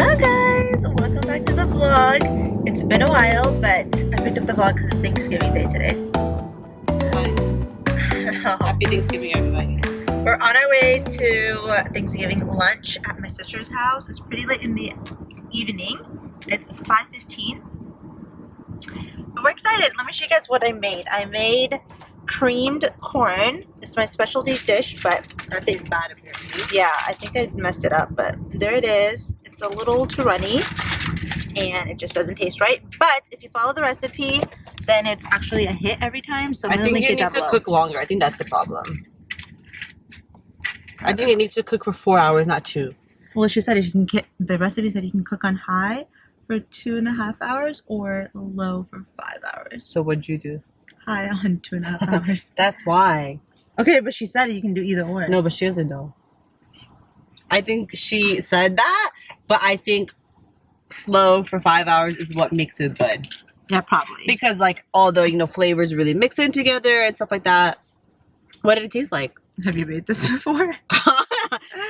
Hello guys, welcome back to the vlog. It's been a while, but I picked up the vlog because it's Thanksgiving Day today. Happy Thanksgiving, everybody. We're on our way to Thanksgiving lunch at my sister's house. It's pretty late in the evening. It's 5:15. But we're excited. Let me show you guys what I made. I made creamed corn. It's my specialty dish, but That tastes bad apparently. yeah, I think I messed it up, but there it is. It's a little too runny and it just doesn't taste right. But if you follow the recipe, then it's actually a hit every time. So I'm I gonna think link it it down needs to below. cook longer. I think that's the problem. I think it needs to cook for 4 hours, not 2. Well, she said if you can get the recipe said you can cook on high for 2.5 hours or low for 5 hours. So what'd you do? High on 2.5 hours. That's why. Okay, but she said you can do either or. No, but she doesn't know. I think she said that, but I think slow for 5 hours is what makes it good. Yeah, probably. Because like all the flavors really mix in together and stuff like that. What did it taste like? Have you made this before?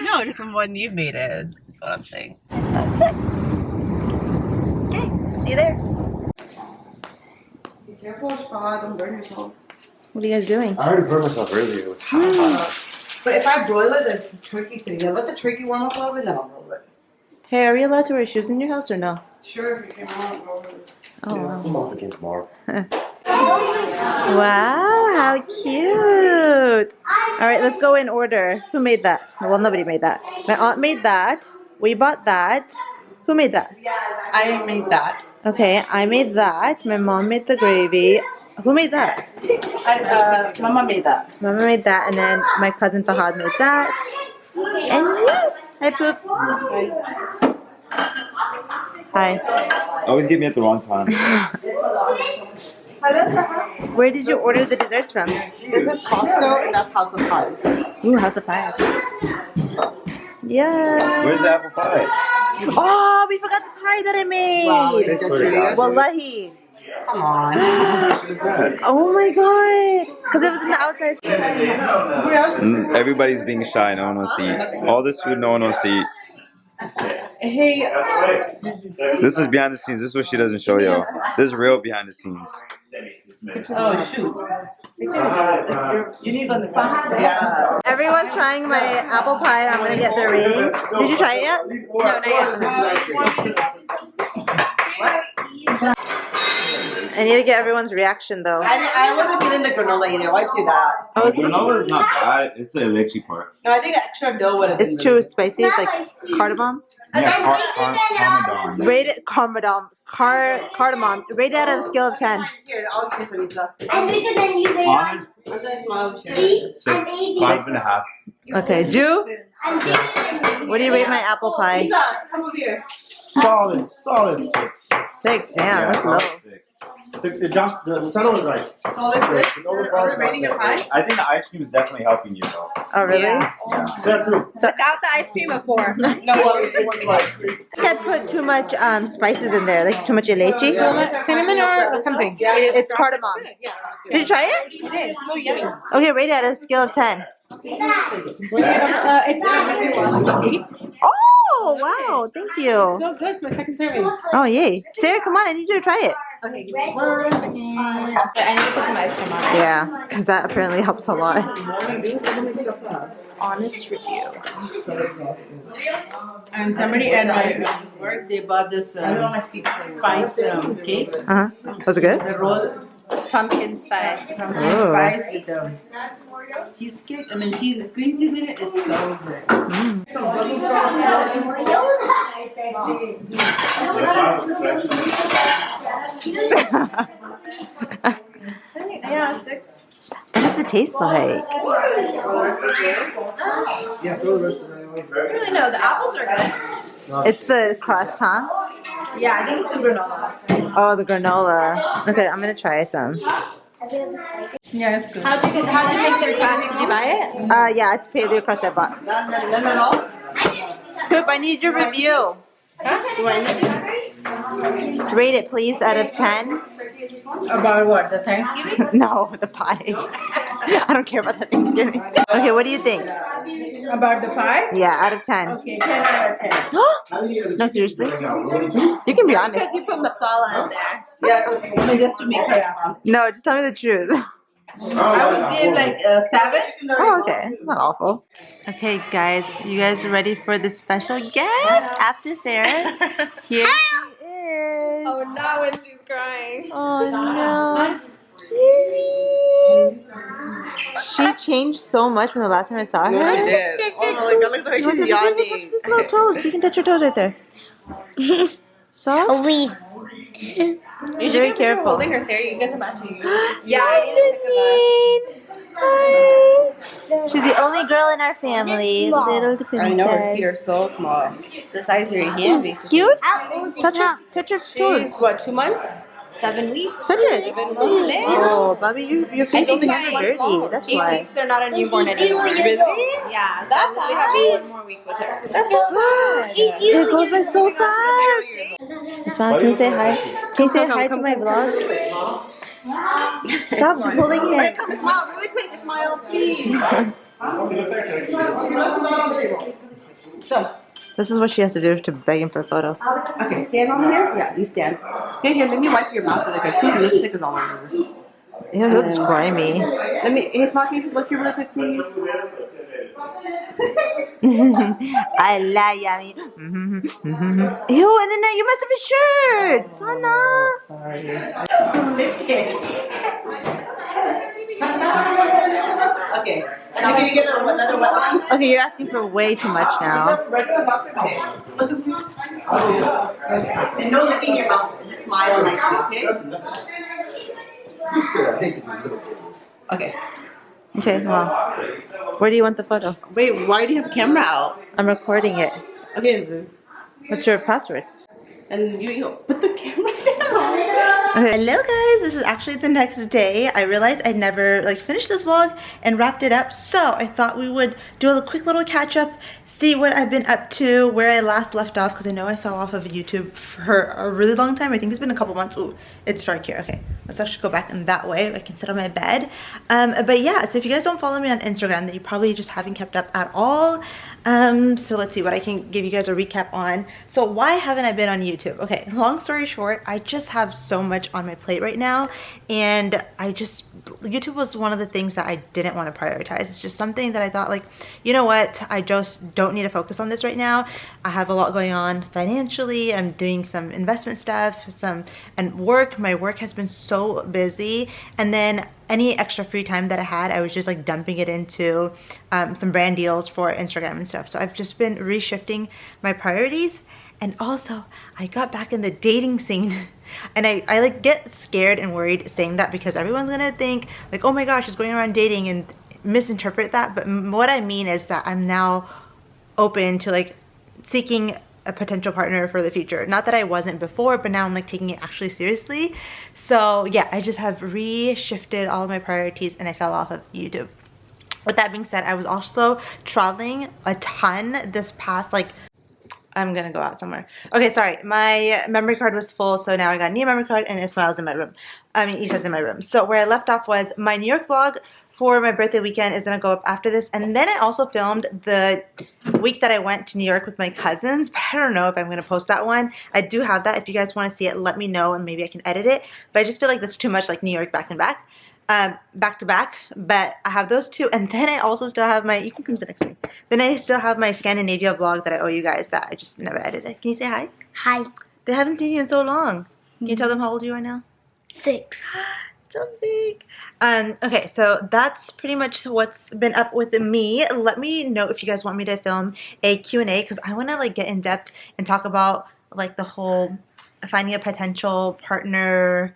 No, just from when you've made it is what I'm saying. That's it. Okay, see you there. Be careful, Shpa, don't burn yourself. What are you guys doing? I already burned myself earlier. But if I broil it, the turkey's sitting there. Let the turkey warm up a little bit, then I'll roll it. Hey, are we allowed to wear shoes in your house or no? Sure, if you can roll it. Oh, Yeah, wow. I'm off again tomorrow. Wow, how cute. All right, let's go in order. Who made that? Well, nobody made that. My aunt made that. We bought that. Who made that? I made that. Okay, I made that. My mom made the gravy. Who made that? Mama made that. Mama made that, and then my cousin Fahad made that. And yes, hi Poop. Hi. Always get me at the wrong time. Where did you order the desserts from? This is Costco, and that's House of Pies. Ooh, House of Pies. Yeah. Where's the apple pie? Oh, we forgot the pie that I made. Thanks for the God. Wallahi. Come on. What is that? Oh my god. Because it was in the outside. Yeah. Everybody's being shy. No one wants to eat. All this food, no one wants to eat. Hey, This is behind the scenes. This is what she doesn't show y'all. This is real behind the scenes. oh shoot. You need on the front. Yeah. Everyone's trying my apple pie. I'm going to get their ratings. Did you try it yet? No, not yet. I need to get everyone's reaction though. I wasn't feeling the granola either. Why'd you do that? Oh, The granola is not bad. It's the leche part. No, I think extra dough would have been it's too spicy. It's like cardamom. Yeah, parmesan. Rated cardamom. Cardamom. Rated out of a scale of 10. Here, I'll give you some pizza. I'm bigger than you, babe. Honest, I'm gonna smile. 6, 5.5. Okay, Ju, I'm bigger than you. what do you rate my apple pie? Pizza, come over here. Solid 6. 6. Damn, that's low. The center was right. Solid good. Are they rating it high? I think the ice cream is definitely helping you though. Oh, really? Yeah. Without the ice cream before. No, well, you want me to. I think I put too much spices in there, like too much leche. Cinnamon or something? It's cardamom. Yeah. Did you try it? It is. So yummy. Okay, rate it out of a scale of 10. It's 8. Oh, wow. Thank you. So good. It's my second serving. Oh, yay. Sarah, come on. I need you to try it. Okay, give me 1 second. I need to put some ice cream on it. Yeah, because that apparently helps a lot. Honest review. And somebody at my work, they bought this spice cake. Uh-huh. Was it good? The roll Pumpkin spice. pumpkin Oh. spice with the cheesecake. I mean, cream cheese in it is so good. Yeah, 6. What does it taste like? Yeah, throw the rest of it away. I don't really know. The apples are good. It's a crust, huh? Yeah, I think it's the granola. Oh, the granola. Okay, I'm going to try some. Yeah, it's good. How'd you make their crust? Did you buy it? Yeah, it's paleo crust I bought. Coop, I need your review. Rate it, please, out of 10. About what? The Thanksgiving? No, the pie. I don't care about the Thanksgiving. Okay, what do you think? About the pie? Yeah, out of 10. Okay, 10 out of 10. No, seriously? You can be honest. Because you put masala in there. Yeah, okay. Just to make her happy. No, just tell me the truth. I would give like a 7. Oh, okay. Not awful. Okay, guys. You guys ready for the special guest after Sarah? Here she is. Oh no, when she's crying. Oh, no. Cutie. She changed so much from the last time I saw her. No, she did. Oh my god, look at the way she's yawning. Look at these little toes. You can touch your toes right there. Soft? You should be careful. Holding her, Sarah. You guys are matching. Yeah, Hi, Denise. Hi. She's the only girl in our family. Little princess. I know her feet are so small. The size of your hand, basically. Cute? Touch her toes. She's what, 2 months? 7 weeks. Touch it. Oh, Bobby, your face is think so dirty. That's 8 why. weeks, they're not a newborn anymore. Really? Yeah, so That's we have 1 more week with her. That's so sad. It goes by so fast. Smile, can you say hi? Can you say hi to my vlog? Stop pulling it. Smile, really quick. Smile, please. So, This is what she has to do to beg him for a photo. okay, stand over here. Yeah, you stand. Here, let me wipe your mouth really quick. Please, lipstick is all over this. Ew, he looks grimy. Let me, hey, Smile, can you just look here really quick, please? I lie, yummy. Ew, and then you messed up his shirt. Sana. Sorry. Lipstick. Okay. And then can you get another wet one? Okay, you're asking for way too much now. Okay. And no licking your mouth. Just smile nicely, okay? Okay. Okay, well, where do you want the photo? Wait, why do you have a camera out? I'm recording it. Okay. What's your password? And you put the camera down. Okay. Hello guys, this is actually the next day. I realized I never finished this vlog and wrapped it up, so I thought we would do a quick little catch up, see what I've been up to, where I last left off, because I know I fell off of YouTube for a really long time. I think it's been a couple months. Ooh, it's dark here. Okay, let's actually go back in that way. I can sit on my bed. But yeah, so if you guys don't follow me on Instagram, then you probably just haven't kept up at all. So let's see what I can give you guys a recap on. So why haven't I been on YouTube? Okay, long story short, I just have so much on my plate right now, and YouTube was one of the things that I didn't want to prioritize. It's just something that I thought, like, you know what, I just don't need to focus on this right now. I have a lot going on financially. I'm doing some investment stuff, and work. My work has been so busy, and then any extra free time that I had, I was just like dumping it into some brand deals for Instagram and stuff. So I've just been reshifting my priorities. And also, I got back in the dating scene. And I like get scared and worried saying that, because everyone's gonna think like, oh my gosh, she's going around dating, and misinterpret that. But what I mean is that I'm now open to like seeking a potential partner for the future. Not that I wasn't before, but now I'm like taking it actually seriously. So yeah, I just have reshifted all of my priorities, and I fell off of YouTube. With that being said, I was also traveling a ton this past, like, I'm gonna go out somewhere. Okay, sorry, my memory card was full, so now I got a new memory card, and Ismail's in my room. I mean, Isa's in my room. So where I left off was my New York vlog for my birthday weekend is gonna go up after this, and then I also filmed the week that I went to New York with my cousins, but I don't know if I'm gonna post that one. I do have that. If you guys want to see it, let me know, and maybe I can edit it. But I just feel like that's too much, like New York back to back. But I have those two, and then I also still have my, you can come sit next to me. Then I still have my Scandinavia vlog that I owe you guys that I just never edited. Can you say hi? Hi. They haven't seen you in so long. Can you tell them how old you are now? 6. So big. Okay, so that's pretty much what's been up with me. Let me know if you guys want me to film a Q&A, because I want to like get in depth and talk about like the whole finding a potential partner,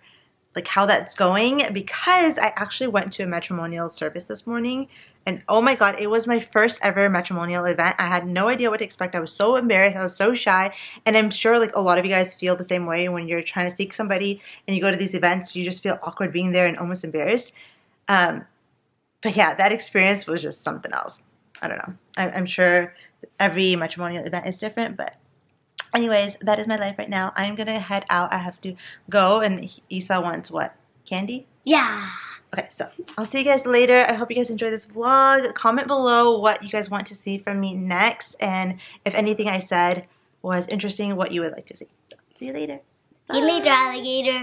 like how that's going, because I actually went to a matrimonial service this morning, and oh my god, it was my first ever matrimonial event. I had no idea what to expect. I was so embarrassed. I was so shy, and I'm sure like a lot of you guys feel the same way when you're trying to seek somebody and you go to these events. You just feel awkward being there and almost embarrassed. But yeah, that experience was just something else. I don't know. I'm sure every matrimonial event is different, but anyways, that is my life right now. I'm gonna head out. I have to go, and Isa wants what? Candy? Yeah. Okay, so I'll see you guys later. I hope you guys enjoy this vlog. Comment below what you guys want to see from me next, and if anything I said was interesting, what you would like to see. So, see you later. See you later, alligator.